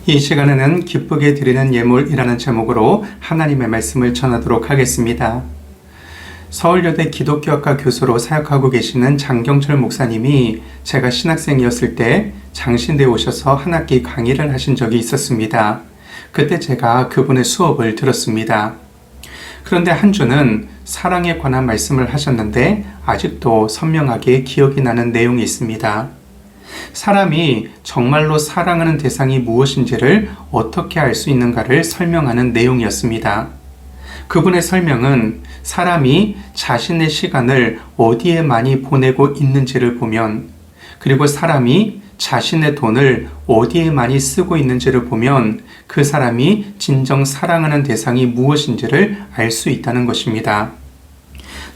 이 시간에는 기쁘게 드리는 예물이라는 제목으로 하나님의 말씀을 전하도록 하겠습니다. 서울여대 기독교학과 교수로 사역하고 계시는 장경철 목사님이 제가 신학생이었을 때 장신대에 오셔서 한 학기 강의를 하신 적이 있었습니다. 그때 제가 그분의 수업을 들었습니다. 그런데 한 주는 사랑에 관한 말씀을 하셨는데 아직도 선명하게 기억이 나는 내용이 있습니다. 사람이 정말로 사랑하는 대상이 무엇인지를 어떻게 알 수 있는가를 설명하는 내용이었습니다. 그분의 설명은 사람이 자신의 시간을 어디에 많이 보내고 있는지를 보면, 그리고 사람이 자신의 돈을 어디에 많이 쓰고 있는지를 보면 그 사람이 진정 사랑하는 대상이 무엇인지를 알 수 있다는 것입니다.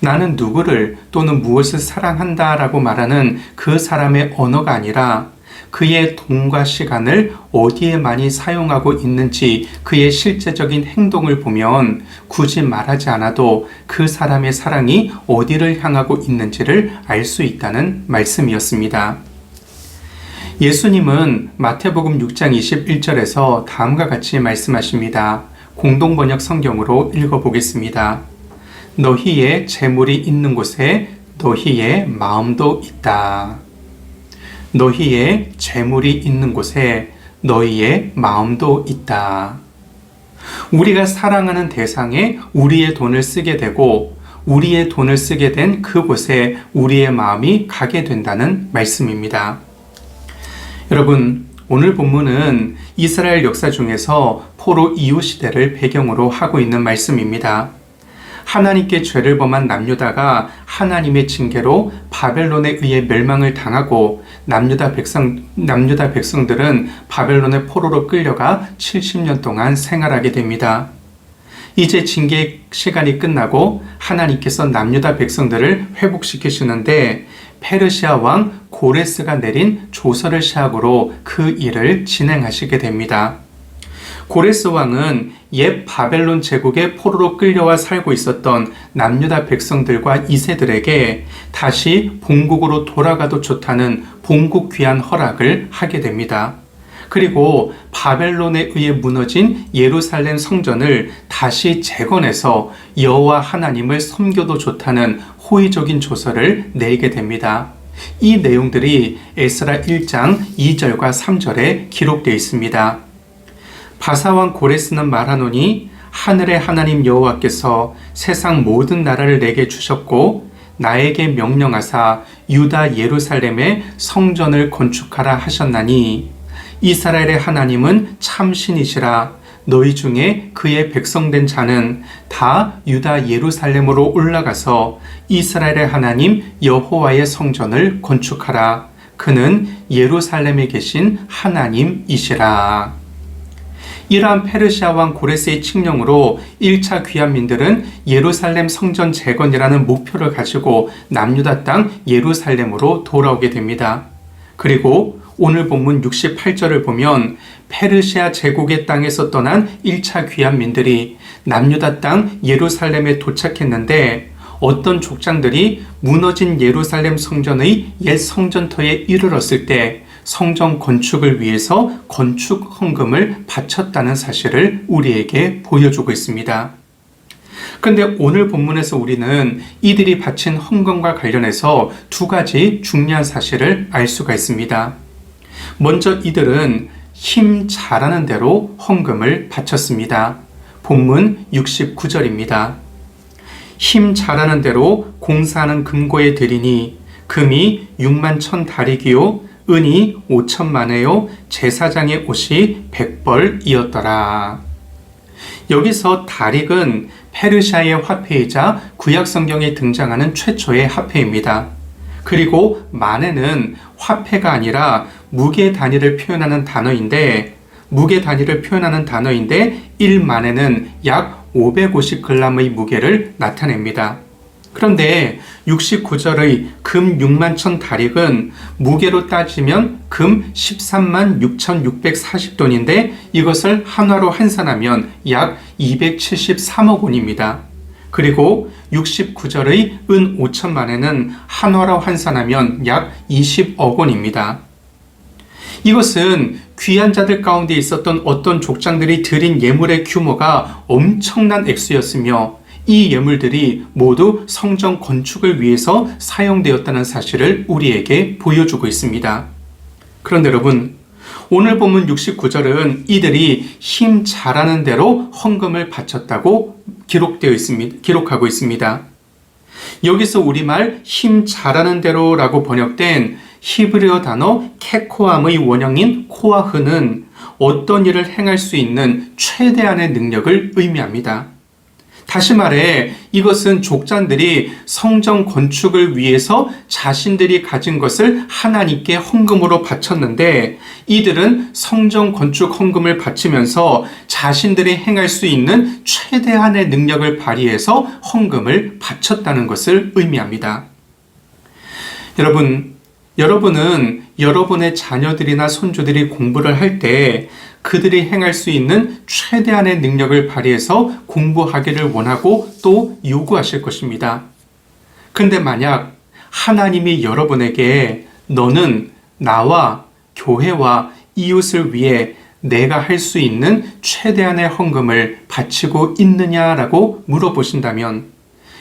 나는 누구를 또는 무엇을 사랑한다 라고 말하는 그 사람의 언어가 아니라 그의 돈과 시간을 어디에 많이 사용하고 있는지 그의 실제적인 행동을 보면 굳이 말하지 않아도 그 사람의 사랑이 어디를 향하고 있는지를 알 수 있다는 말씀이었습니다. 예수님은 마태복음 6장 21절에서 다음과 같이 말씀하십니다. 공동번역 성경으로 읽어보겠습니다. 너희의 재물이 있는 곳에 너희의 마음도 있다. 너희의 재물이 있는 곳에 너희의 마음도 있다. 우리가 사랑하는 대상에 우리의 돈을 쓰게 되고 우리의 돈을 쓰게 된 그곳에 우리의 마음이 가게 된다는 말씀입니다. 여러분, 오늘 본문은 이스라엘 역사 중에서 포로 이후 시대를 배경으로 하고 있는 말씀입니다. 하나님께 죄를 범한 남유다가 하나님의 징계로 바벨론에 의해 멸망을 당하고 남유다 백성들은 바벨론의 포로로 끌려가 70년 동안 생활하게 됩니다. 이제 징계 시간이 끝나고 하나님께서 남유다 백성들을 회복시키시는데 페르시아 왕 고레스가 내린 조서를 시작으로 그 일을 진행하시게 됩니다. 고레스 왕은 옛 바벨론 제국의 포로로 끌려와 살고 있었던 남유다 백성들과 2세들에게 다시 본국으로 돌아가도 좋다는 본국 귀환 허락을 하게 됩니다. 그리고 바벨론에 의해 무너진 예루살렘 성전을 다시 재건해서 여호와 하나님을 섬겨도 좋다는 호의적인 조서를 내게 됩니다. 이 내용들이 에스라 1장 2절과 3절에 기록되어 있습니다. 바사왕 고레스는 말하노니 하늘의 하나님 여호와께서 세상 모든 나라를 내게 주셨고 나에게 명령하사 유다 예루살렘에 성전을 건축하라 하셨나니 이스라엘의 하나님은 참신이시라. 너희 중에 그의 백성된 자는 다 유다 예루살렘으로 올라가서 이스라엘의 하나님 여호와의 성전을 건축하라. 그는 예루살렘에 계신 하나님이시라. 이러한 페르시아 왕 고레스의 칙령으로 1차 귀환민들은 예루살렘 성전 재건이라는 목표를 가지고 남유다 땅 예루살렘으로 돌아오게 됩니다. 그리고 오늘 본문 68절을 보면 페르시아 제국의 땅에서 떠난 1차 귀환민들이 남유다 땅 예루살렘에 도착했는데 어떤 족장들이 무너진 예루살렘 성전의 옛 성전터에 이르렀을 때 성전 건축을 위해서 건축 헌금을 바쳤다는 사실을 우리에게 보여주고 있습니다. 그런데 오늘 본문에서 우리는 이들이 바친 헌금과 관련해서 두 가지 중요한 사실을 알 수가 있습니다. 먼저 이들은 힘 잘하는 대로 헌금을 바쳤습니다. 본문 69절입니다. 힘 잘하는 대로 공사하는 금고에 드리니 금이 6만 1,000 다리기요 은이 5천만에요 제사장의 옷이 100벌이었더라. 여기서 다릭은 페르시아의 화폐이자 구약 성경에 등장하는 최초의 화폐입니다. 그리고 만에는 화폐가 아니라 무게 단위를 표현하는 단어인데 1만에는 약 550g의 무게를 나타냅니다. 그런데 69절의 금 6만 1,000 다릭은 무게로 따지면 금 13만 6,640돈인데 이것을 한화로 환산하면 약 273억 원입니다. 그리고 69절의 은 5천만에는 한화로 환산하면 약 20억 원입니다. 이것은 귀한 자들 가운데 있었던 어떤 족장들이 드린 예물의 규모가 엄청난 액수였으며 이 예물들이 모두 성전 건축을 위해서 사용되었다는 사실을 우리에게 보여주고 있습니다. 그런데 여러분, 오늘 본문 69절은 이들이 힘 잘하는 대로 헌금을 바쳤다고 기록하고 있습니다. 여기서 우리말 힘 잘하는 대로라고 번역된 히브리어 단어 케코함의 원형인 코아흐는 어떤 일을 행할 수 있는 최대한의 능력을 의미합니다. 다시 말해 이것은 족장들이 성전 건축을 위해서 자신들이 가진 것을 하나님께 헌금으로 바쳤는데 이들은 성전 건축 헌금을 바치면서 자신들이 행할 수 있는 최대한의 능력을 발휘해서 헌금을 바쳤다는 것을 의미합니다. 여러분은 여러분의 자녀들이나 손주들이 공부를 할 때 그들이 행할 수 있는 최대한의 능력을 발휘해서 공부하기를 원하고 또 요구하실 것입니다. 그런데 만약 하나님이 여러분에게 너는 나와 교회와 이웃을 위해 내가 할 수 있는 최대한의 헌금을 바치고 있느냐라고 물어보신다면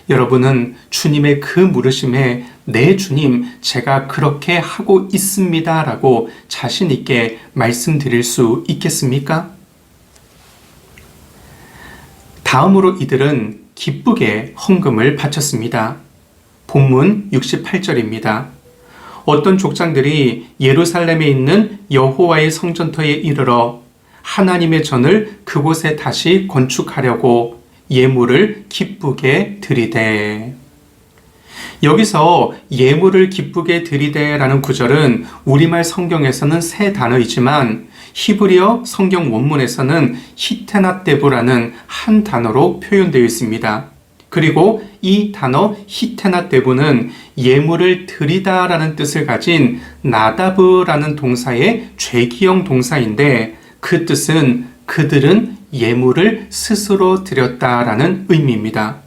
여러분은 주님의 그 물으심에 네 주님 제가 그렇게 하고 있습니다 라고 자신 있게 말씀드릴 수 있겠습니까? 다음으로 이들은 기쁘게 헌금을 바쳤습니다. 본문 68절입니다. 어떤 족장들이 예루살렘에 있는 여호와의 성전터에 이르러 하나님의 전을 그곳에 다시 건축하려고 예물을 기쁘게 드리되. 여기서 예물을 기쁘게 드리되라는 구절은 우리말 성경에서는 세 단어이지만 히브리어 성경 원문에서는 히테나데브라는 한 단어로 표현되어 있습니다. 그리고 이 단어 히테나데브는 예물을 드리다라는 뜻을 가진 나다브라는 동사의 죄기형 동사인데 그 뜻은 그들은 예물을 스스로 드렸다라는 의미입니다.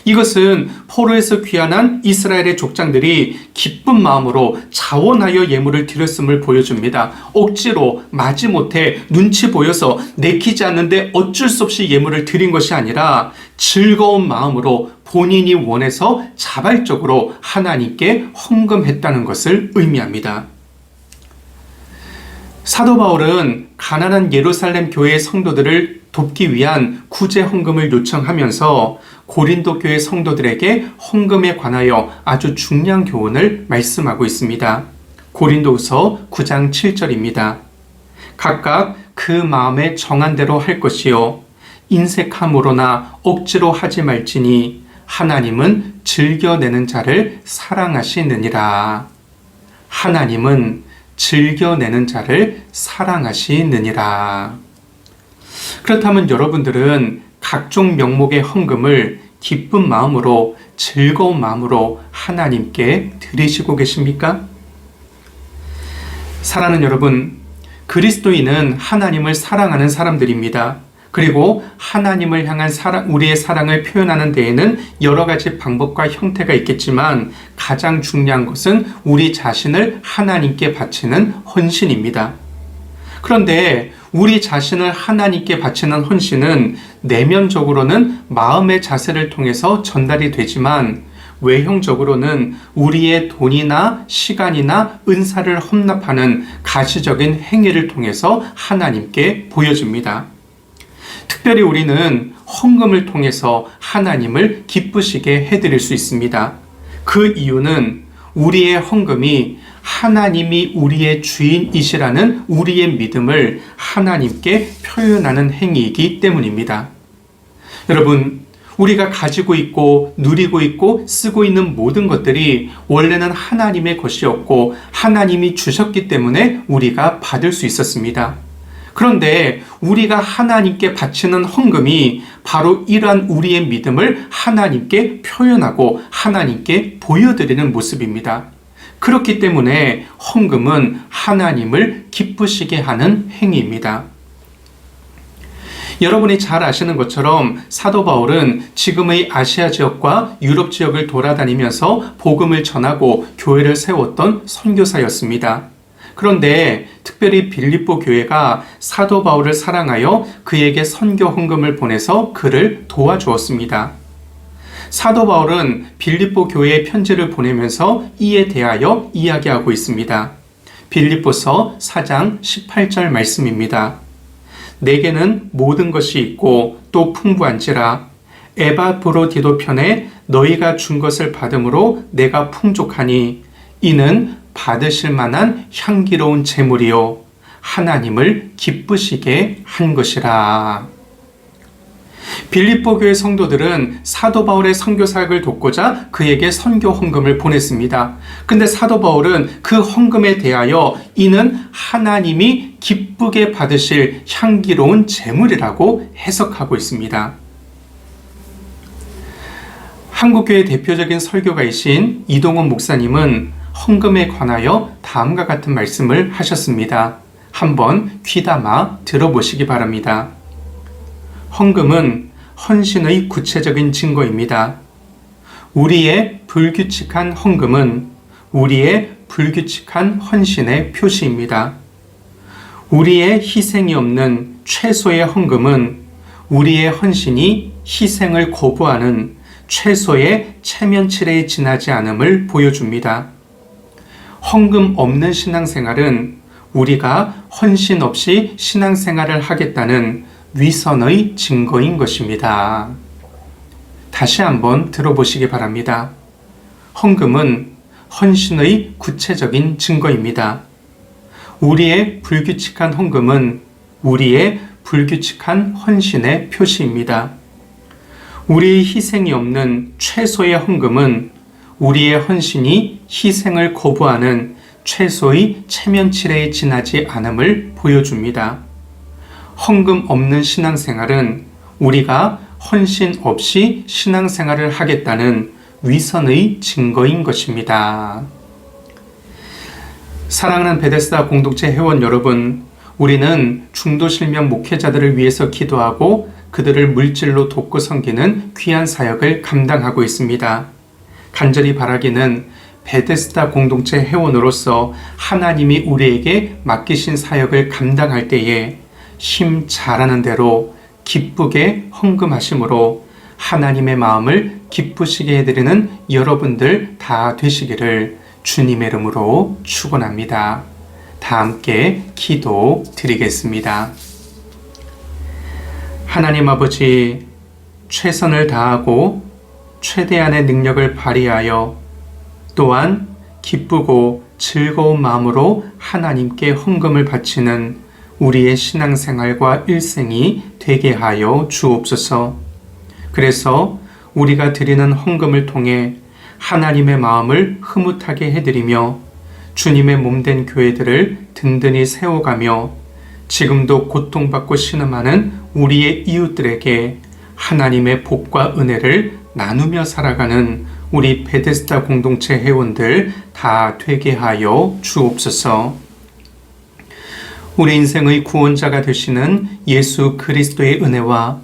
이것은 포로에서 귀환한 이스라엘의 족장들이 기쁜 마음으로 자원하여 예물을 드렸음을 보여줍니다. 억지로 마지못해 눈치 보여서 내키지 않는데 어쩔 수 없이 예물을 드린 것이 아니라 즐거운 마음으로 본인이 원해서 자발적으로 하나님께 헌금했다는 것을 의미합니다. 사도 바울은 가난한 예루살렘 교회의 성도들을 돕기 위한 구제 헌금을 요청하면서 고린도 교회 성도들에게 헌금에 관하여 아주 중요한 교훈을 말씀하고 있습니다. 고린도후서 9장 7절입니다. 각각 그 마음에 정한 대로 할 것이요 인색함으로나 억지로 하지 말지니 하나님은 즐겨내는 자를 사랑하시느니라. 하나님은 즐겨내는 자를 사랑하시느니라. 그렇다면 여러분들은 각종 명목의 헌금을 기쁜 마음으로 즐거운 마음으로 하나님께 드리시고 계십니까? 사랑하는 여러분, 그리스도인은 하나님을 사랑하는 사람들입니다. 그리고 하나님을 향한 우리의 사랑을 표현하는 데에는 여러 가지 방법과 형태가 있겠지만 가장 중요한 것은 우리 자신을 하나님께 바치는 헌신입니다. 그런데 우리 자신을 하나님께 바치는 헌신은 내면적으로는 마음의 자세를 통해서 전달이 되지만 외형적으로는 우리의 돈이나 시간이나 은사를 헌납하는 가시적인 행위를 통해서 하나님께 보여줍니다. 특별히 우리는 헌금을 통해서 하나님을 기쁘시게 해드릴 수 있습니다. 그 이유는 우리의 헌금이 하나님이 우리의 주인이시라는 우리의 믿음을 하나님께 표현하는 행위이기 때문입니다. 여러분, 우리가 가지고 있고 누리고 있고 쓰고 있는 모든 것들이 원래는 하나님의 것이었고 하나님이 주셨기 때문에 우리가 받을 수 있었습니다. 그런데 우리가 하나님께 바치는 헌금이 바로 이러한 우리의 믿음을 하나님께 표현하고 하나님께 보여드리는 모습입니다. 그렇기 때문에 헌금은 하나님을 기쁘시게 하는 행위입니다. 여러분이 잘 아시는 것처럼 사도 바울은 지금의 아시아 지역과 유럽 지역을 돌아다니면서 복음을 전하고 교회를 세웠던 선교사였습니다. 그런데 특별히 빌립보 교회가 사도 바울을 사랑하여 그에게 선교 헌금을 보내서 그를 도와주었습니다. 사도 바울은 빌립보 교회에 편지를 보내면서 이에 대하여 이야기하고 있습니다. 빌립보서 4장 18절 말씀입니다. 내게는 모든 것이 있고 또 풍부한지라 에바브로디도 편에 너희가 준 것을 받음으로 내가 풍족하니 이는 받으실 만한 향기로운 제물이요 하나님을 기쁘시게 한 것이라. 빌립보 교회 성도들은 사도 바울의 선교 사역을 돕고자 그에게 선교 헌금을 보냈습니다. 근데 사도 바울은 그 헌금에 대하여 이는 하나님이 기쁘게 받으실 향기로운 제물이라고 해석하고 있습니다. 한국교회 대표적인 설교가이신 이동원 목사님은 헌금에 관하여 다음과 같은 말씀을 하셨습니다. 한번 귀담아 들어보시기 바랍니다. 헌금은 헌신의 구체적인 증거입니다. 우리의 불규칙한 헌금은 우리의 불규칙한 헌신의 표시입니다. 우리의 희생이 없는 최소의 헌금은 우리의 헌신이 희생을 거부하는 최소의 체면치레에 지나지 않음을 보여줍니다. 헌금 없는 신앙생활은 우리가 헌신 없이 신앙생활을 하겠다는 위선의 증거인 것입니다. 다시 한번 들어보시기 바랍니다. 헌금은 헌신의 구체적인 증거입니다. 우리의 불규칙한 헌금은 우리의 불규칙한 헌신의 표시입니다. 우리의 희생이 없는 최소의 헌금은 우리의 헌신이 희생을 거부하는 최소의 체면치레에 지나지 않음을 보여줍니다. 헌금 없는 신앙생활은 우리가 헌신 없이 신앙생활을 하겠다는 위선의 증거인 것입니다. 사랑하는 베데스다 공동체 회원 여러분, 우리는 중도실명 목회자들을 위해서 기도하고 그들을 물질로 돕고 섬기는 귀한 사역을 감당하고 있습니다. 간절히 바라기는 베데스다 공동체 회원으로서 하나님이 우리에게 맡기신 사역을 감당할 때에 힘 잘하는 대로 기쁘게 헌금하심으로 하나님의 마음을 기쁘시게 해드리는 여러분들 다 되시기를 주님의 이름으로 축원합니다. 다 함께 기도 드리겠습니다. 하나님 아버지, 최선을 다하고 최대한의 능력을 발휘하여 또한 기쁘고 즐거운 마음으로 하나님께 헌금을 바치는 우리의 신앙생활과 일생이 되게 하여 주옵소서. 그래서 우리가 드리는 헌금을 통해 하나님의 마음을 흐뭇하게 해드리며 주님의 몸된 교회들을 든든히 세워가며 지금도 고통받고 신음하는 우리의 이웃들에게 하나님의 복과 은혜를 나누며 살아가는 우리 베데스다 공동체 회원들 다 되게 하여 주옵소서. 우리 인생의 구원자가 되시는 예수 그리스도의 은혜와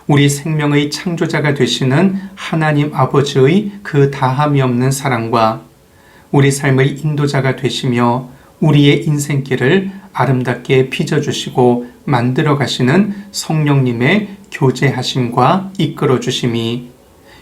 우리 생명의 창조자가 되시는 하나님 아버지의 그 다함이 없는 사랑과 우리 삶의 인도자가 되시며 우리의 인생길을 아름답게 빚어주시고 만들어 가시는 성령님의 교제하심과 이끌어 주심이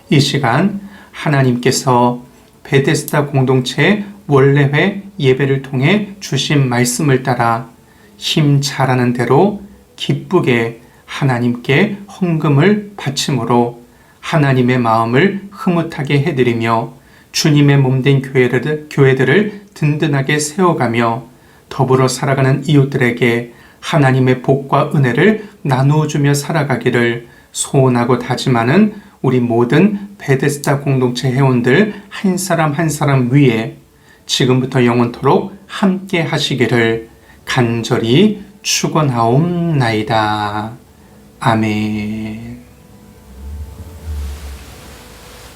이 시간 하나님께서 베데스다 공동체 원래회 예배를 통해 주신 말씀을 따라 힘 잘하는 대로 기쁘게 하나님께 헌금을 바침으로 하나님의 마음을 흐뭇하게 해드리며 주님의 몸된 교회들을 든든하게 세워가며 더불어 살아가는 이웃들에게 하나님의 복과 은혜를 나누어주며 살아가기를 소원하고 다짐하는 우리 모든 베데스다 공동체 회원들 한 사람 한 사람 위에 지금부터 영원토록 함께 하시기를 간절히 축원하옵나이다. 아멘.